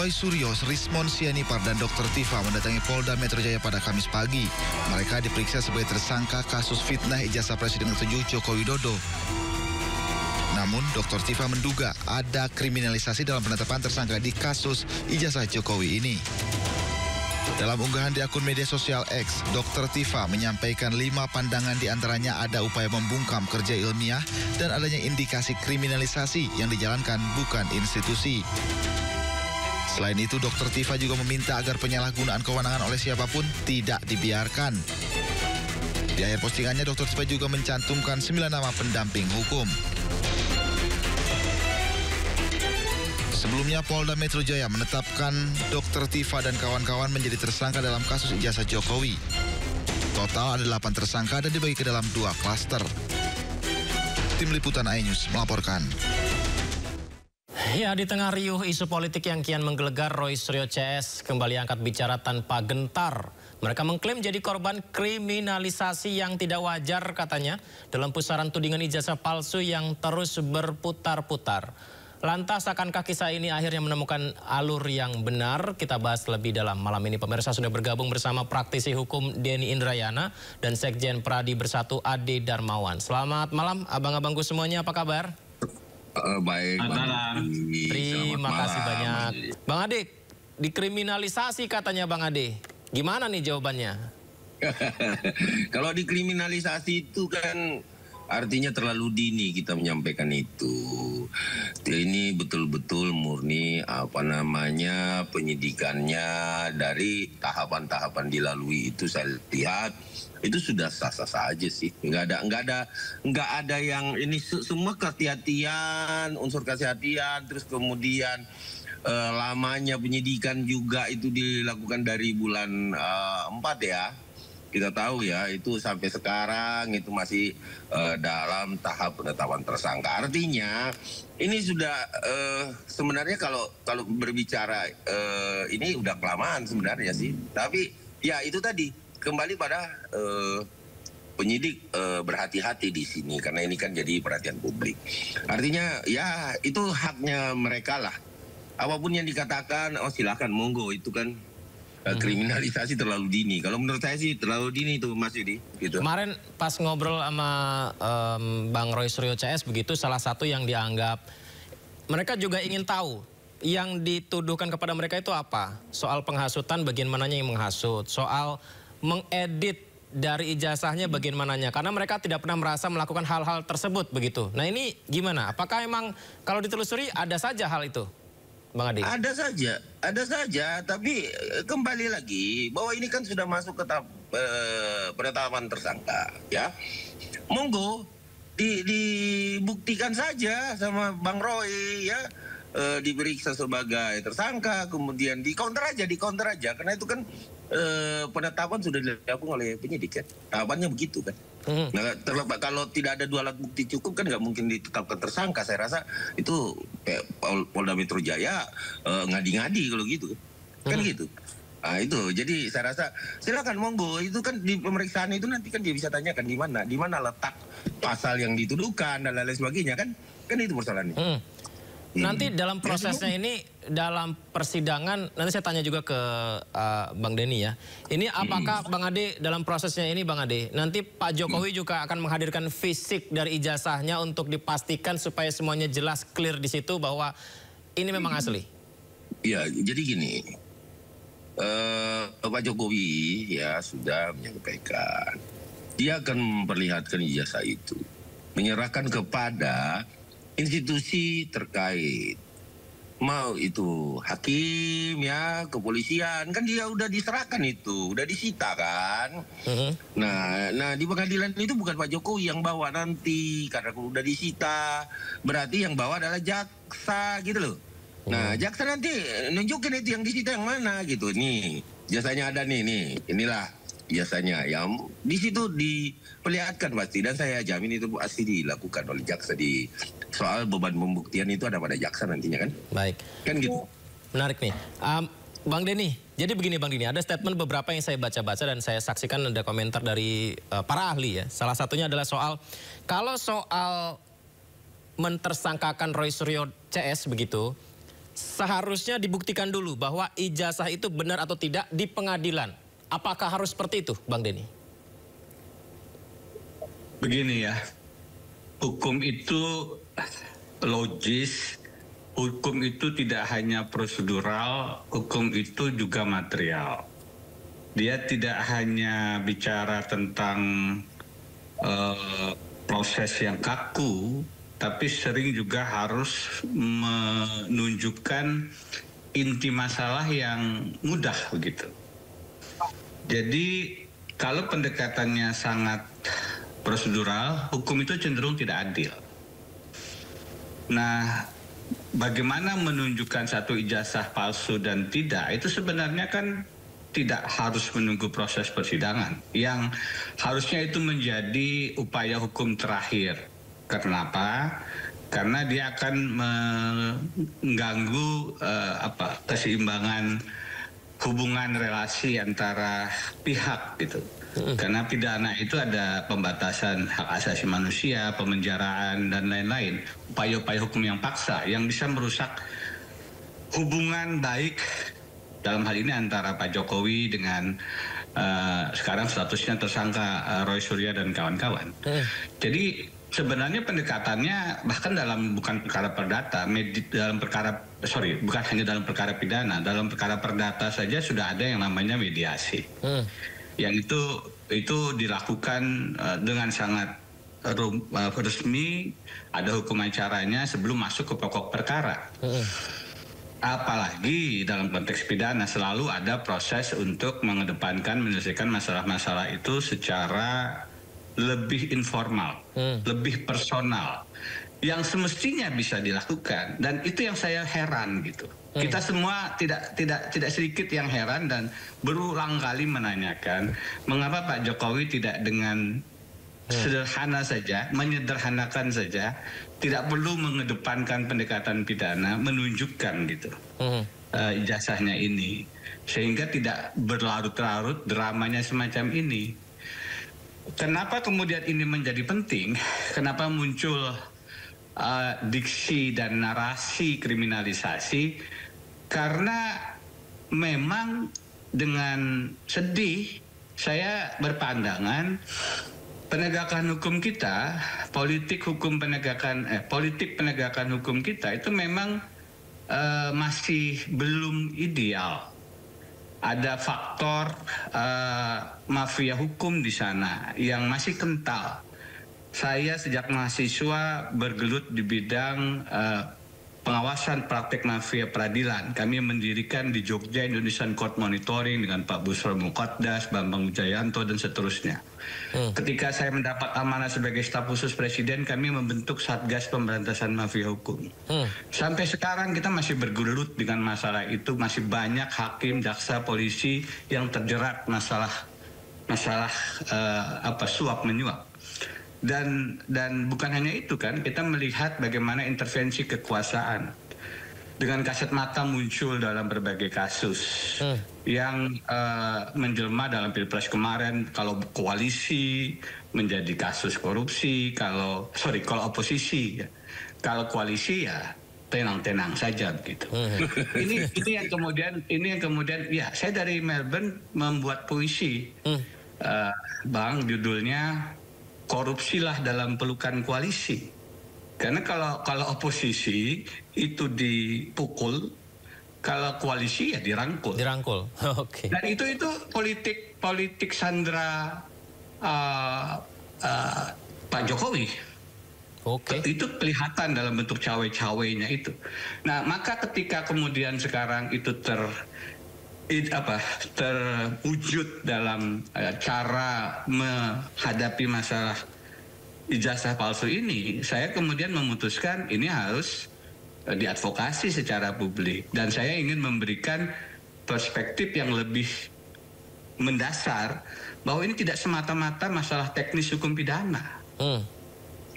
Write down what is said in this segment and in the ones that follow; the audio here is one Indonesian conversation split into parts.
Roy Suryo, Rismon Sianipar, dan Dr. Tifa mendatangi Polda Metro Jaya pada Kamis pagi. Mereka diperiksa sebagai tersangka kasus fitnah ijazah Presiden ke-7 Joko Widodo. Namun, Dr. Tifa menduga ada kriminalisasi dalam penetapan tersangka di kasus ijazah Jokowi ini. Dalam unggahan di akun media sosial X, Dr. Tifa menyampaikan 5 pandangan, diantaranya ada upaya membungkam kerja ilmiah dan adanya indikasi kriminalisasi yang dijalankan bukan institusi. Selain itu, Dr. Tifa juga meminta agar penyalahgunaan kewenangan oleh siapapun tidak dibiarkan. Di akhir postingannya, Dr. Tifa juga mencantumkan 9 nama pendamping hukum. Sebelumnya, Polda Metro Jaya menetapkan Dr. Tifa dan kawan-kawan menjadi tersangka dalam kasus ijazah Jokowi. Total ada 8 tersangka dan dibagi ke dalam 2 klaster. Tim Liputan iNews melaporkan. Ya, di tengah riuh isu politik yang kian menggelegar, Roy Suryo CS kembali angkat bicara tanpa gentar. Mereka mengklaim jadi korban kriminalisasi yang tidak wajar katanya dalam pusaran tudingan ijazah palsu yang terus berputar-putar. Lantas, akankah kisah ini akhirnya menemukan alur yang benar? Kita bahas lebih dalam malam ini. Pemirsa, sudah bergabung bersama praktisi hukum Denny Indrayana dan Sekjen Pradi Bersatu Ade Darmawan. Selamat malam abang-abangku semuanya, apa kabar? Baik, malam. Terima kasih banyak. Bang Ade, dikriminalisasi katanya Bang Ade. Gimana nih jawabannya? Kalau dikriminalisasi itu kan artinya terlalu dini kita menyampaikan itu. Ini betul-betul murni penyidikannya dari tahapan-tahapan dilalui itu saya lihat itu sudah sah-sah saja sih. Nggak ada yang ini semua kehati-hatian, unsur kehati-hatian, terus kemudian lamanya penyidikan juga itu dilakukan dari bulan 4 ya. Kita tahu ya, itu sampai sekarang itu masih dalam tahap penetapan tersangka. Artinya ini sudah sebenarnya kalau berbicara ini udah kelamaan sebenarnya sih. Tapi ya itu tadi kembali pada penyidik berhati-hati di sini karena ini kan jadi perhatian publik. Artinya ya itu haknya mereka lah. Apapun yang dikatakan, silakan monggo, itu kan kriminalisasi terlalu dini. Kalau menurut saya sih terlalu dini itu Mas Yudi. Gitu. Kemarin pas ngobrol sama Bang Roy Suryo CS begitu, salah satu yang dianggap mereka juga ingin tahu yang dituduhkan kepada mereka itu apa? Soal penghasutan, bagian mananya yang menghasut? Soal mengedit dari ijazahnya bagian mananya? Karena mereka tidak pernah merasa melakukan hal-hal tersebut begitu. Nah ini gimana? Apakah emang kalau ditelusuri ada saja hal itu? Bang Ade. Ada saja, tapi kembali lagi bahwa ini kan sudah masuk ke tahap penetapan tersangka, ya. Monggo dibuktikan saja sama Bang Roy, ya, diperiksa sebagai tersangka, kemudian di counter aja, karena itu kan penetapan sudah dilakukan oleh penyidik kan, tahapannya begitu kan. Nah, kalau tidak ada 2 alat bukti cukup kan nggak mungkin ditetapkan tersangka. Saya rasa itu Polda Metro Jaya ngadi-ngadi kalau gitu kan gitu. Nah itu jadi saya rasa silakan monggo, itu kan di pemeriksaan itu nanti kan dia bisa tanyakan di mana letak pasal yang dituduhkan dan lain sebagainya kan itu persoalannya. Nanti dalam prosesnya ini, dalam persidangan, nanti saya tanya juga ke Bang Denny ya. Ini apakah Bang Ade dalam prosesnya ini Bang Ade, nanti Pak Jokowi juga akan menghadirkan fisik dari ijazahnya untuk dipastikan supaya semuanya jelas, clear di situ bahwa ini memang asli? Ya, jadi gini, Pak Jokowi ya sudah menyampaikan, dia akan memperlihatkan ijazah itu, menyerahkan kepada institusi terkait, mau itu hakim ya, kepolisian, kan dia udah diserahkan itu, udah disita kan. Nah di pengadilan itu bukan Pak Jokowi yang bawa nanti, karena udah disita, berarti yang bawa adalah jaksa gitu loh. Nah jaksa nanti nunjukin itu yang disita yang mana gitu. Nih jasanya ada nih, inilah jasanya yang di situ diperlihatkan pasti, dan saya jamin itu pasti dilakukan oleh jaksa. Di soal beban pembuktian itu ada pada jaksa nantinya kan. Baik. Kan gitu. Menarik nih. Bang Denny, jadi begini Bang Denny, ada statement beberapa yang saya baca-baca dan saya saksikan ada komentar dari para ahli ya. Salah satunya adalah soal mentersangkakan Roy Suryo CS begitu, seharusnya dibuktikan dulu bahwa ijazah itu benar atau tidak di pengadilan. Apakah harus seperti itu, Bang Denny? Begini ya, hukum itu logis, hukum itu tidak hanya prosedural, hukum itu juga material. Dia tidak hanya bicara tentang proses yang kaku, tapi sering juga harus menunjukkan inti masalah yang mudah begitu. Jadi kalau pendekatannya sangat prosedural, hukum itu cenderung tidak adil. Nah, bagaimana menunjukkan satu ijazah palsu dan tidak, itu sebenarnya kan tidak harus menunggu proses persidangan. Yang harusnya itu menjadi upaya hukum terakhir. Kenapa? Karena dia akan mengganggu keseimbangan hubungan relasi antara pihak gitu. Karena pidana itu ada pembatasan hak asasi manusia, pemenjaraan dan lain-lain. Upaya-upaya hukum yang paksa yang bisa merusak hubungan baik dalam hal ini antara Pak Jokowi dengan sekarang statusnya tersangka Roy Suryo dan kawan-kawan. Jadi sebenarnya pendekatannya bahkan bukan perkara perdata, bukan hanya dalam perkara pidana, dalam perkara perdata saja sudah ada yang namanya mediasi. Yang itu dilakukan dengan sangat resmi, ada hukum acaranya sebelum masuk ke pokok perkara. Apalagi dalam konteks pidana selalu ada proses untuk mengedepankan menyelesaikan masalah-masalah itu secara lebih informal, lebih personal, yang semestinya bisa dilakukan. Dan itu yang saya heran gitu. Kita semua tidak sedikit yang heran dan berulang kali menanyakan mengapa Pak Jokowi tidak dengan sederhana saja, menyederhanakan saja, tidak perlu mengedepankan pendekatan pidana, menunjukkan gitu ijazahnya ini, sehingga tidak berlarut-larut dramanya semacam ini. Kenapa kemudian ini menjadi penting? Kenapa muncul diksi dan narasi kriminalisasi? Karena memang dengan sedih saya berpandangan penegakan hukum kita, politik penegakan hukum kita itu memang masih belum ideal. Ada faktor mafia hukum di sana yang masih kental. Saya sejak mahasiswa bergelut di bidang pengawasan praktek mafia peradilan. Kami mendirikan di Jogja Indonesian Court Monitoring dengan Pak Busro Muqaddas, Bambang Wijayanto dan seterusnya. Ketika saya mendapat amanah sebagai staf khusus Presiden, kami membentuk Satgas Pemberantasan Mafia Hukum. Sampai sekarang kita masih bergelut dengan masalah itu, masih banyak hakim, jaksa, polisi yang terjerat masalah suap menyuap. Dan bukan hanya itu kan, kita melihat bagaimana intervensi kekuasaan dengan kasat mata muncul dalam berbagai kasus yang menjelma dalam Pilpres kemarin. Kalau koalisi menjadi kasus korupsi, kalau oposisi ya. Kalau koalisi ya tenang-tenang saja begitu. Ini yang kemudian ya, saya dari Melbourne membuat puisi, Bang, judulnya Korupsilah dalam Pelukan Koalisi. Karena kalau oposisi itu dipukul, kalau koalisi ya dirangkul. Oke. Dan itu politik sandera Pak Jokowi. Oke. Itu kelihatan dalam bentuk cawe-cawenya itu. Nah, maka ketika kemudian sekarang itu terwujud dalam cara menghadapi masalah ijazah palsu ini, saya kemudian memutuskan ini harus diadvokasi secara publik, dan saya ingin memberikan perspektif yang lebih mendasar bahwa ini tidak semata-mata masalah teknis hukum pidana.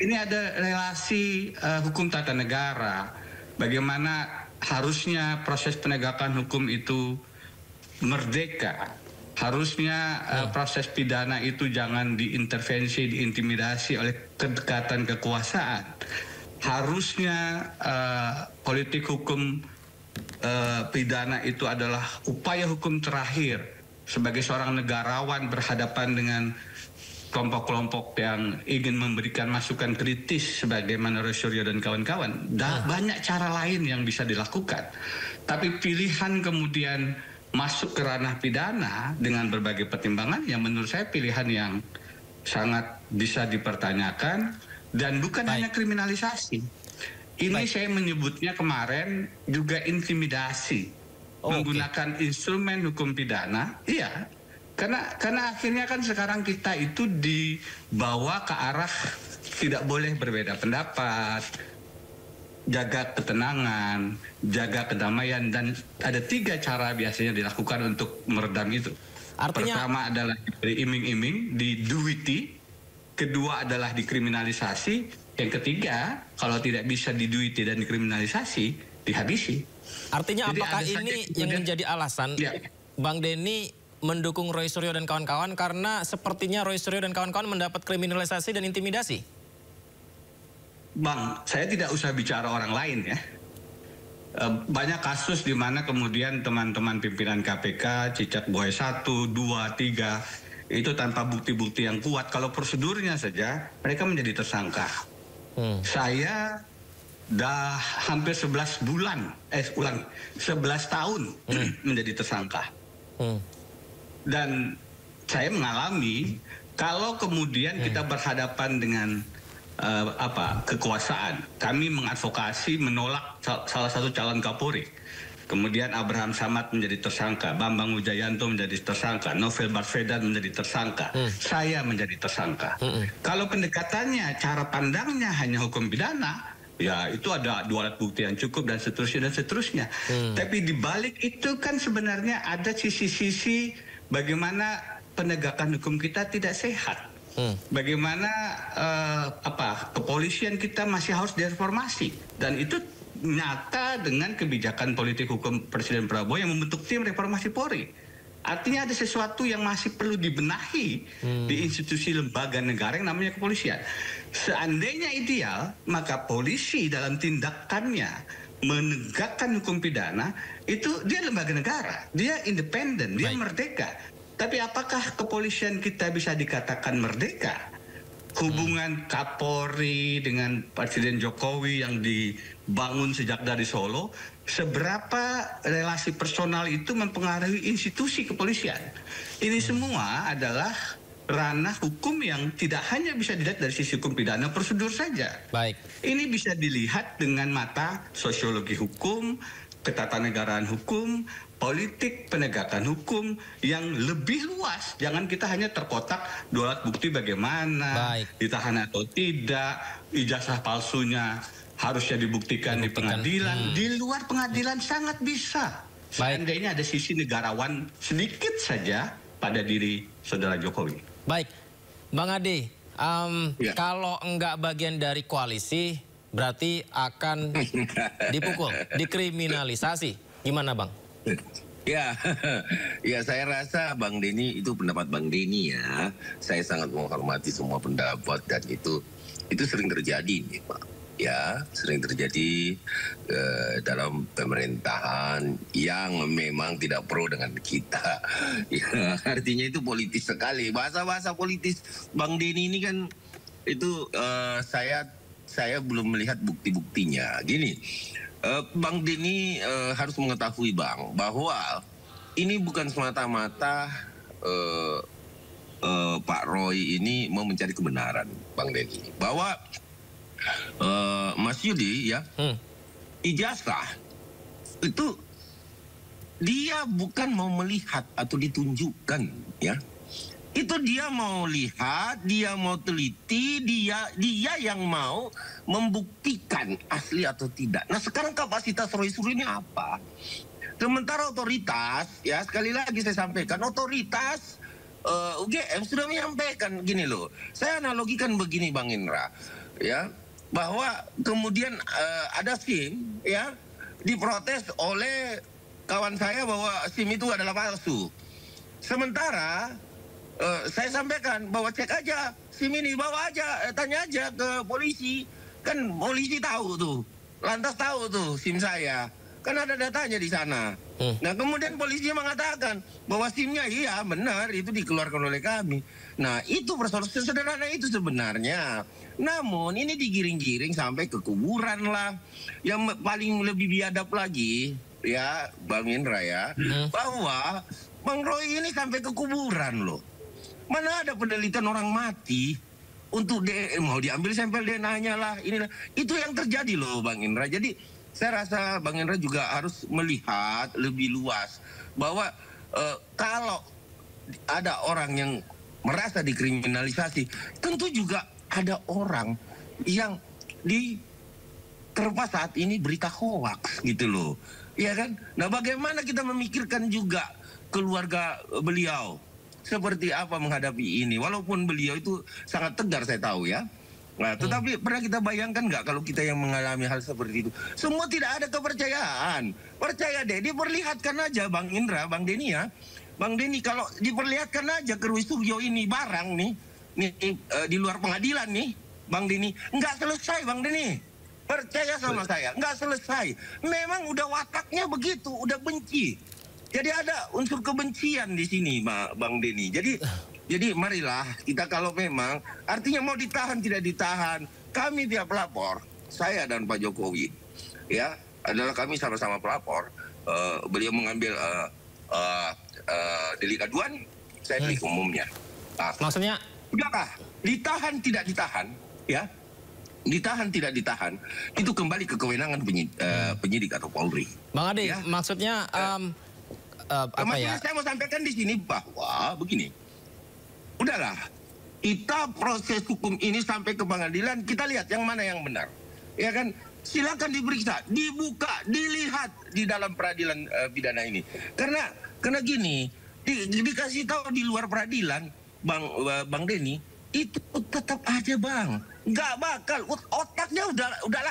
Ini ada relasi hukum tata negara, bagaimana harusnya proses penegakan hukum itu merdeka. Harusnya proses pidana itu jangan diintervensi, diintimidasi oleh kedekatan kekuasaan. Harusnya politik hukum pidana itu adalah upaya hukum terakhir sebagai seorang negarawan berhadapan dengan kelompok-kelompok yang ingin memberikan masukan kritis sebagaimana Roy Suryo dan kawan-kawan. Banyak cara lain yang bisa dilakukan. Tapi pilihan kemudian masuk ke ranah pidana dengan berbagai pertimbangan yang menurut saya pilihan yang sangat bisa dipertanyakan dan bukan hanya kriminalisasi. Ini saya menyebutnya kemarin juga intimidasi. Menggunakan instrumen hukum pidana, iya. Karena akhirnya kan sekarang kita itu dibawa ke arah tidak boleh berbeda pendapat, jaga ketenangan, jaga kedamaian, dan ada 3 cara biasanya dilakukan untuk meredam itu. Artinya, pertama adalah diberi iming-iming, diduiti, kedua adalah dikriminalisasi, yang ketiga kalau tidak bisa diduiti dan dikriminalisasi, dihabisi. Artinya jadi apakah ini yang menjadi alasan Bang Denny mendukung Roy Suryo dan kawan-kawan karena sepertinya Roy Suryo dan kawan-kawan mendapat kriminalisasi dan intimidasi? Bang, saya tidak usah bicara orang lain ya. Banyak kasus di mana kemudian teman-teman pimpinan KPK, cicak buaya 1, 2, 3, itu tanpa bukti-bukti yang kuat. Kalau prosedurnya saja, mereka menjadi tersangka. Saya dah hampir 11 bulan, 11 tahun menjadi tersangka. Dan saya mengalami kalau kemudian kita berhadapan dengan kekuasaan, kami mengadvokasi menolak salah satu calon Kapolri. Kemudian Abraham Samad menjadi tersangka, Bambang Wijayanto menjadi tersangka, Novel Baswedan menjadi tersangka, saya menjadi tersangka. Kalau pendekatannya, cara pandangnya hanya hukum pidana, ya itu ada 2 alat bukti yang cukup dan seterusnya. Tapi di balik itu kan sebenarnya ada sisi-sisi bagaimana penegakan hukum kita tidak sehat. Bagaimana kepolisian kita masih harus direformasi, dan itu nyata dengan kebijakan politik hukum Presiden Prabowo yang membentuk tim reformasi Polri. Artinya ada sesuatu yang masih perlu dibenahi di institusi lembaga negara yang namanya kepolisian. Seandainya ideal, maka polisi dalam tindakannya menegakkan hukum pidana itu dia lembaga negara, dia independen, dia merdeka. Tapi apakah kepolisian kita bisa dikatakan merdeka? Hubungan Kapolri dengan Presiden Jokowi yang dibangun sejak dari Solo, seberapa relasi personal itu mempengaruhi institusi kepolisian? Ini semua adalah ranah hukum yang tidak hanya bisa dilihat dari sisi hukum pidana prosedur saja. Baik. Ini bisa dilihat dengan mata sosiologi hukum, ketatanegaraan hukum, politik penegakan hukum yang lebih luas. Jangan kita hanya terkotak 2 alat bukti bagaimana, ditahan atau tidak, ijazah palsunya harusnya dibuktikan di pengadilan. Di luar pengadilan sangat bisa. Seandainya ada sisi negarawan sedikit saja pada diri saudara Jokowi. Baik, Bang Ade, kalau enggak bagian dari koalisi, berarti akan dipukul, dikriminalisasi. Gimana, Bang? Ya, ya saya rasa Bang Denny itu pendapat Bang Denny ya. Saya sangat menghormati semua pendapat dan itu sering terjadi nih Pak. Ya, sering terjadi dalam pemerintahan yang memang tidak pro dengan kita. Ya, artinya itu politis sekali. Bahasa-bahasa politis Bang Denny ini kan itu saya belum melihat bukti-buktinya. Gini, Bang Denny harus mengetahui Bang bahwa ini bukan semata-mata Pak Roy ini mau mencari kebenaran, Bang Denny. Bahwa Mas Yudi ya, ijazah itu dia bukan mau melihat atau ditunjukkan ya. Itu dia mau lihat, dia mau teliti, dia yang mau membuktikan asli atau tidak. Nah sekarang kapasitas Roy Suryo ini apa? Sementara otoritas, ya sekali lagi saya sampaikan, otoritas UGM sudah menyampaikan gini loh. Saya analogikan begini Bang Indra, ya, bahwa kemudian ada SIM, ya, diprotes oleh kawan saya bahwa SIM itu adalah palsu. Sementara saya sampaikan bahwa cek aja SIM ini, bawa aja, tanya aja ke polisi. Kan polisi tahu tuh, lantas tahu tuh SIM saya. Kan ada datanya di sana. Nah, kemudian polisi mengatakan bahwa SIM-nya iya benar itu dikeluarkan oleh kami. Nah, itu persoalan sesederhana itu sebenarnya. Namun ini digiring-giring sampai ke kuburan lah. Yang paling lebih biadab lagi ya Bang Indra ya, bahwa Bang Roy ini sampai ke kuburan loh. Mana ada penelitian orang mati untuk mau diambil sampel DNA-nya lah, inilah. Itu yang terjadi loh Bang Indra. Jadi saya rasa Bang Indra juga harus melihat lebih luas bahwa kalau ada orang yang merasa dikriminalisasi, tentu juga ada orang yang diterpa saat ini berita hoaks gitu loh. Iya kan? Nah, bagaimana kita memikirkan juga keluarga beliau seperti apa menghadapi ini, walaupun beliau itu sangat tegar saya tahu ya. Nah, tetapi pernah kita bayangkan nggak kalau kita yang mengalami hal seperti itu? Semua tidak ada kepercayaan. Percaya deh, diperlihatkan aja Bang Indra, Bang Denny ya. Bang Denny kalau diperlihatkan aja ke Rui Sugio ini barang nih di luar pengadilan nih, Bang Denny, nggak selesai Bang Denny. Percaya sama saya, nggak selesai. Memang udah wataknya begitu, udah benci. Jadi ada unsur kebencian di sini, Bang Denny. Jadi marilah kita kalau memang artinya mau ditahan tidak ditahan, kami tiap pelapor, saya dan Pak Jokowi, ya adalah kami sama-sama pelapor. Beliau mengambil delik aduan, saya delik umumnya. Nah, Maksudnya? udahlah, ditahan tidak ditahan, ya. Ditahan tidak ditahan itu kembali ke kewenangan penyidik atau Polri. Bang Ade, Ya. maksudnya apa ya? Saya mau sampaikan di sini bahwa begini, udahlah kita proses hukum ini sampai ke pengadilan, kita lihat yang mana yang benar, ya kan? Silakan diperiksa, dibuka, dilihat di dalam peradilan pidana ini. Karena gini, dikasih tahu di luar peradilan, Bang Denny, itu tetap aja Bang, nggak bakal, otaknya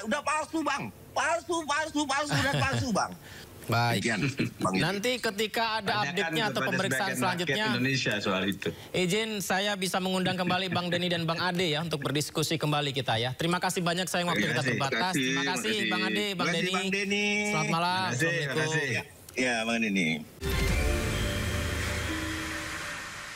udah palsu Bang, palsu dan palsu Bang. Baik. Demikian, Bang Indra. Nanti ketika ada update-nya atau pemeriksaan selanjutnya, Indonesia soal itu. izin saya bisa mengundang kembali Bang Denny dan Bang Ade ya untuk berdiskusi kembali kita ya. Terima kasih banyak, sayang waktu kita terbatas. Terima kasih Bang Ade, Bang Denny. Bang Denny. Selamat malam. Terima kasih. Assalamualaikum. Ya, Bang Denny.